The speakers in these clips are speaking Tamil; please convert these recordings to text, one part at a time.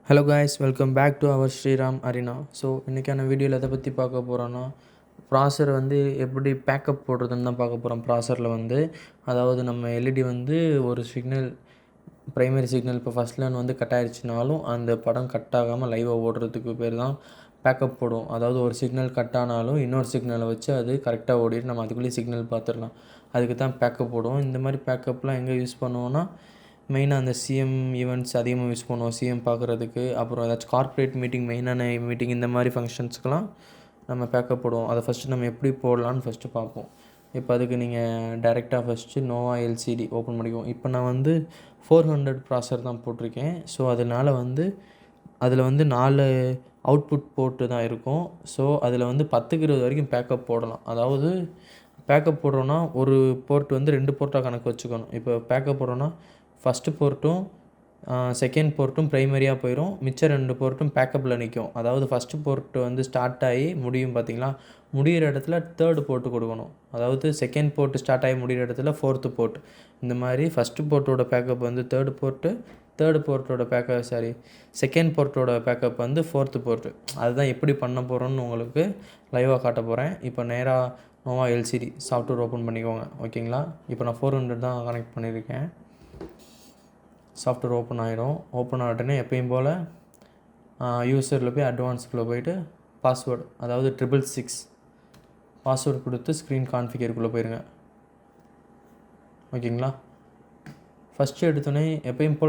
Hello guys, welcome back to our Sriram arena. So இன்றைக்கான வீடியோவில் எதை பற்றி பார்க்க போகிறோன்னா, ப்ராசர் வந்து எப்படி பேக்கப் போடுறதுன்னு தான் பார்க்க போகிறோம். ப்ராசரில் வந்து அதாவது நம்ம எல்இடி வந்து ஒரு சிக்னல், ப்ரைமரி சிக்னல் இப்போ ஃபஸ்ட் லைன் வந்து கட் ஆகிடுச்சினாலும் அந்த படம் கட் ஆகாமல் லைவாக ஓடுறதுக்கு பேர் தான் பேக்கப் போடுவோம். அதாவது ஒரு சிக்னல் கட் ஆனாலும் இன்னொரு சிக்னலை வச்சு அது கரெக்டாக ஓடிட்டு நம்ம அதுக்குள்ளேயே சிக்னல் பார்த்துடலாம். அதுக்கு தான் பேக்கப் போடுவோம். இந்த மாதிரி பேக்கப்லாம் எங்கே யூஸ் பண்ணுவோன்னா, மெயினாக அந்த சிஎம் ஈவெண்ட்ஸ் அதிகமாக யூஸ் பண்ணுவோம். சிஎம் பார்க்குறதுக்கு, அப்புறம் ஏதாச்சும் கார்ப்பரேட் மீட்டிங், மெயினான மீட்டிங், இந்த மாதிரி ஃபங்க்ஷன்ஸ்க்கெலாம் நம்ம பேக்கப் போடுவோம். அதை ஃபஸ்ட்டு நம்ம எப்படி போடலான்னு ஃபஸ்ட்டு பார்ப்போம். இப்போ அதுக்கு நீங்கள் டைரெக்டாக ஃபஸ்ட்டு நோவா எல்சிடி ஓப்பன் பண்ணிக்குவோம். இப்போ நான் வந்து 400 ப்ராசர் தான் போட்டிருக்கேன். ஸோ அதனால் வந்து அதில் வந்து 4 அவுட்புட் போர்ட்டு தான் இருக்கும். ஸோ அதில் வந்து 10க்கு 20 வரைக்கும் பேக்கப் போடலாம். அதாவது பேக்கப் போடுறோன்னா ஒரு போர்ட் வந்து 2 போர்ட்டாக கணக்கு வச்சுக்கணும். இப்போ பேக்கப் போடுறோன்னா ஃபஸ்ட்டு போர்ட்டும் செகண்ட் போர்ட்டும் ப்ரைமரியாக போயிடும். மிச்சம் 2 போர்ட்டும் பேக்கப்பில் நிற்கும். அதாவது ஃபஸ்ட்டு போர்ட்டு வந்து ஸ்டார்ட் ஆகி முடியும் பார்த்திங்களா, முடிகிற இடத்துல தேர்டு போர்ட்டு கொடுக்கணும். அதாவது செகண்ட் போர்ட்டு ஸ்டார்ட் ஆகி முடிகிற இடத்துல ஃபோர்த்து போர்ட். இந்த மாதிரி ஃபஸ்ட்டு போர்ட்டோட பேக்கப் வந்து தேர்டு போர்ட்டு, தேர்டு போர்ட்டோட செகண்ட் போர்ட்டோட பேக்கப் வந்து ஃபோர்த்து போர்ட்டு. அதுதான் எப்படி பண்ண போகிறோன்னு உங்களுக்கு லைவாக காட்ட போகிறேன். இப்போ நேராக நோவா எல்சிடி சாஃப்ட்வேர் ஓப்பன் பண்ணிக்கோங்க. ஓகேங்களா, இப்போ நான் 400 தான் கனெக்ட் பண்ணியிருக்கேன். சாஃப்ட்வேர் ஓப்பன் ஆகிடும். ஓப்பன் ஆகிட்டோன்னே எப்பயும் போல் யூசரில் போய் அட்வான்ஸ்குள்ளே போய்ட்டு பாஸ்வேர்டு, அதாவது 666 பாஸ்வேர்டு கொடுத்து ஸ்க்ரீன் கான்ஃபிகருக்குள்ளே போயிருங்க. ஓகேங்களா, ஃபஸ்ட்டு எடுத்தோடனே எப்பயும்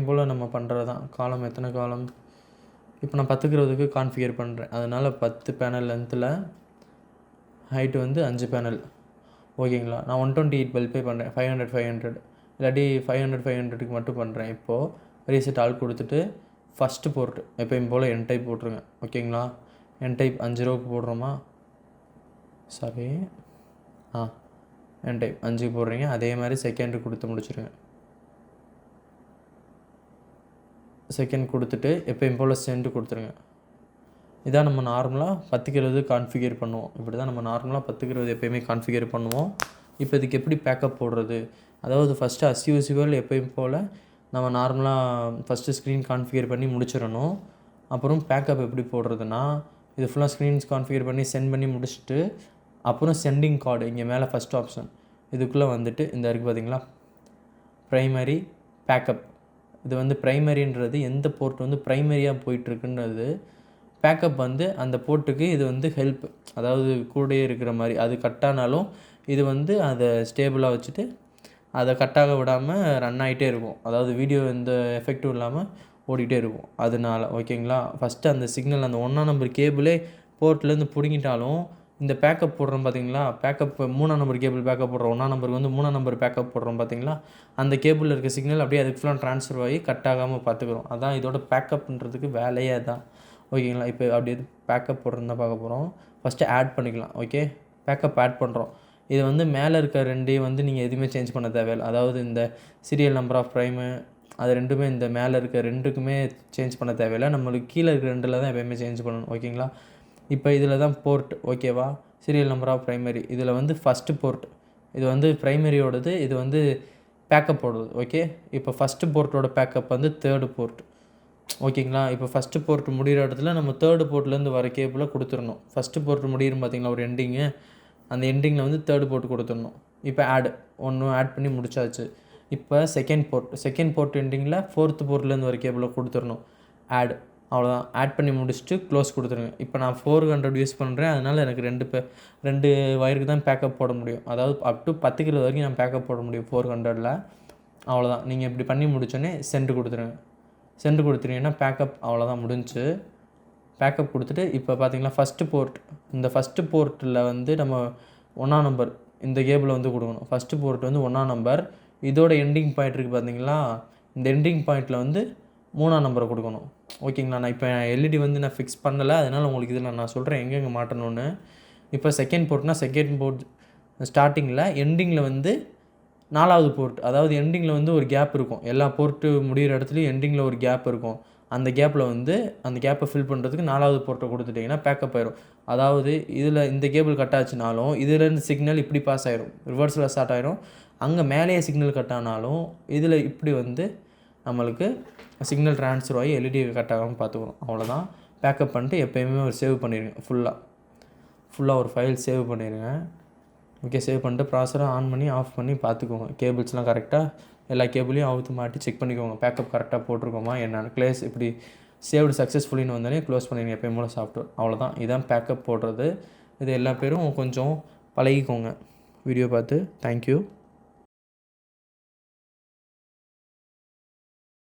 போல் நம்ம பண்ணுறது தான். காலம் எத்தனை காலம், இப்போ நான் 10க்கு 20க்கு கான்ஃபிகர் பண்ணுறேன். அதனால் 10 பேனல் லென்த்தில், ஹைட்டு வந்து 5 பேனல். ஓகேங்களா, நான் 128 பல்பே பண்ணுறேன். 500 இல்லாட்டி 500க்கு மட்டும் பண்ணுறேன். இப்போது ரீசெட் ஆல் கொடுத்துட்டு ஃபஸ்ட்டு போர்ட்டு எப்பயும் போல் என் டைப் போட்டுருங்க. ஓகேங்களா, என் டைப் 5 ரூபாய்க்கு போடுறோமா, சாரி என் டைப் 5க்கு போடுறீங்க. அதே மாதிரி செகண்டு கொடுத்து முடிச்சுருங்க. செகண்ட் கொடுத்துட்டு எப்பயும் போல் சென்டு கொடுத்துருங்க. இதான் நம்ம நார்மலாக 10க்கு 20 கான்ஃபிகர் பண்ணுவோம். இப்படி தான் நம்ம நார்மலாக 10க்கு 20 எப்போயுமே கான்ஃபிகர் பண்ணுவோம். இப்போ இதுக்கு எப்படி பேக்கப் போடுறது, அதாவது ஃபஸ்ட்டு அஸ்யூசிவல் எப்பயும் போல் நம்ம நார்மலாக ஃபஸ்ட்டு ஸ்க்ரீன் கான்ஃபிகர் பண்ணி முடிச்சிடணும். அப்புறம் பேக்கப் எப்படி போடுறதுன்னா, இது ஃபுல்லாக ஸ்க்ரீன்ஸ் கான்ஃபிகர் பண்ணி சென்ட் பண்ணி முடிச்சுட்டு, அப்புறம் சென்டிங் கார்டு இங்கே மேலே ஃபஸ்ட் ஆப்ஷன் இதுக்குள்ளே வந்துட்டு இந்த இருக்குது பார்த்திங்களா, ப்ரைமரி பேக்கப். இது வந்து ப்ரைமரின்றது எந்த போர்ட் வந்து ப்ரைமரியாக போயிட்டுருக்குன்றது, பேக்கப் வந்து அந்த போர்ட்டுக்கு இது வந்து ஹெல்ப், அதாவது கூடயே இருக்கிற மாதிரி. அது கட்டானாலும் இது வந்து அதை ஸ்டேபிளாக வச்சுட்டு அதை கட்டாக விடாமல் ரன் ஆகிட்டே இருக்கும். அதாவது வீடியோ எந்த எஃபெக்டும் இல்லாமல் ஓடிக்கிட்டே இருக்கும். அதனால ஓகேங்களா, ஃபஸ்ட்டு அந்த சிக்னல் அந்த 1ஆம் நம்பர் கேபிளே போர்ட்லேருந்து பிடுங்கிட்டாலும் இந்த பேக்கப் போடுறோம் பார்த்தீங்களா, பேக்கப் 3ஆம் நம்பர் கேபிள் பேக்கப் போடுறோம், 1ஆம் நம்பருக்கு வந்து 3ஆம் நம்பர் பேக்கப் போடுறோம் பார்த்தீங்களா, அந்த கேபிளில் இருக்க சிக்னல் அப்படியே அதுக்கு ஃபுல்லாக ட்ரான்ஸ்ஃபர் ஆகி கட் ஆகாமல் பார்த்துக்கிறோம். அதான் இதோட பேக்கப்ன்றதுக்கு வேலையே தான். ஓகேங்களா, இப்போ அப்படியே பேக்கப் போடுறதுன்னு தான் பார்க்க போகிறோம். ஃபஸ்ட்டு ஆட் பண்ணிக்கலாம். ஓகே, பேக்கப் ஆட் பண்ணுறோம். இது வந்து மேலே இருக்க 2 வந்து நீங்கள் எதுவுமே சேஞ்ச் பண்ண தேவையில்லை. அதாவது இந்த சீரியல் நம்பர் ஆஃப் ப்ரைமு அது 2மே இந்த மேலே இருக்க 2க்குமே சேஞ்ச் பண்ண தேவையில்லை. நம்மளுக்கு கீழே இருக்க 2ல் தான் எப்போயுமே சேஞ்ச் பண்ணணும். ஓகேங்களா, இப்போ இதில் தான் போர்ட். ஓகேவா, சீரியல் நம்பர் ஆஃப் ப்ரைமரி இதில் வந்து ஃபஸ்ட்டு போர்ட், இது வந்து ப்ரைமரியோடது, இது வந்து பேக்கப்போடது. ஓகே, இப்போ ஃபஸ்ட்டு போர்ட்டோட பேக்கப் வந்து தேர்டு போர்ட். ஓகேங்களா, இப்போ ஃபஸ்ட்டு போர்ட் முடிகிற இடத்துல நம்ம தேர்டு போர்ட்லேருந்து வர கேபிளை கொடுத்துடணும். ஃபஸ்ட்டு போர்ட் முடியும் பார்த்திங்களா ஒரு எண்டிங்கு, அந்த எண்டிங்கில் வந்து தேர்டு போர்ட் கொடுத்துடணும். இப்போ ஒன்று ஆட் பண்ணி முடிச்சாச்சு. இப்போ செகண்ட் போர்ட் எண்டிங்கில் ஃபோர்த்து போர்ட்லேருந்து வர கேபிளை கொடுத்துடணும். அவ்வளோதான். ஆட் பண்ணி முடிச்சுட்டு க்ளோஸ் கொடுத்துருங்க. இப்போ நான் 400 யூஸ் பண்ணுறேன், அதனால் எனக்கு 2 வயருக்கு தான் பேக்கப் போட முடியும். அதாவது அப் டு 10 கிலோ வரைக்கும் நான் பேக்கப் போட முடியும் 400ல். அவ்வளோதான். நீங்கள் இப்படி பண்ணி முடிச்சோன்னே சென்ட் கொடுத்துருங்கன்னா பேக்கப் அவ்வளோதான், முடிஞ்சு. பேக்கப் கொடுத்துட்டு இப்போ பார்த்தீங்களா இந்த ஃபஸ்ட்டு போர்ட்டில் வந்து நம்ம 1ஆம் நம்பர் இந்த கேபிளை வந்து கொடுக்கணும். ஃபஸ்ட்டு போர்ட் வந்து 1ஆம் நம்பர், இதோட எண்டிங் பாயிண்ட் இருக்குது பார்த்தீங்களா, இந்த எண்டிங் பாயிண்ட்டில் வந்து 3ஆம் நம்பரை கொடுக்கணும். ஓகேங்களா, நான் இப்போ எல்இடி வந்து நான் ஃபிக்ஸ் பண்ணலை, அதனால் உங்களுக்கு இதில் நான் சொல்கிறேன் எங்கெங்கே மாட்டணும்னு. இப்போ செகண்ட் போர்ட் ஸ்டார்டிங்கில், எண்டிங்கில் வந்து 4வது போர்ட், அதாவது எண்டிங்கில் வந்து ஒரு கேப் இருக்கும். எல்லா போர்ட்டு முடிகிற இடத்துலையும் எண்டிங்கில் ஒரு கேப் இருக்கும். அந்த கேப்பை ஃபில் பண்ணுறதுக்கு 4வது போர்ட்டை கொடுத்துட்டிங்கன்னா பேக்கப் ஆயிரும். அதாவது இதில் இந்த கேபிள் கட் ஆச்சுனாலும் இதுலேருந்து சிக்னல் இப்படி பாஸ் ஆயிரும், ரிவர்ஸில் ஸ்டார்ட் ஆயிரும். அங்கே மேலேயே சிக்னல் கட் ஆனாலும் இதில் இப்படி வந்து நம்மளுக்கு சிக்னல் ட்ரான்ஸ்ஃபர் ஆகி எல்இடி கட் ஆகாமல் பார்த்துக்கணும். அவ்வளோதான். பேக்கப் பண்ணிட்டு எப்போயுமே ஒரு சேவ் பண்ணிடுங்க. ஃபுல்லாக ஒரு ஃபைல் சேவ் பண்ணிடுங்க. ஓகே, சேவ் பண்ணிட்டு ப்ராசரை ஆன் பண்ணி ஆஃப் பண்ணி பார்த்துக்கோங்க. கேபிள்ஸ்லாம் கரெக்டாக எல்லா கேபிளையும் அவுத்து மாட்டி செக் பண்ணிக்கோங்க. பேக்கப் கரெக்டாக போட்டிருக்கோமா என்னென்னு. க்ளேஸ் இப்படி சேவ்டு சக்ஸஸ்ஃபுல்லின்னு வந்தோடனே க்ளோஸ் பண்ணிடுங்க எப்போயும் போல் சாஃப்ட்வேர். அவ்வளோதான். இதான் பேக்கப் போடுறது. இது எல்லா பேரும் கொஞ்சம் பழகிக்கோங்க வீடியோ பார்த்து. தேங்க்யூ.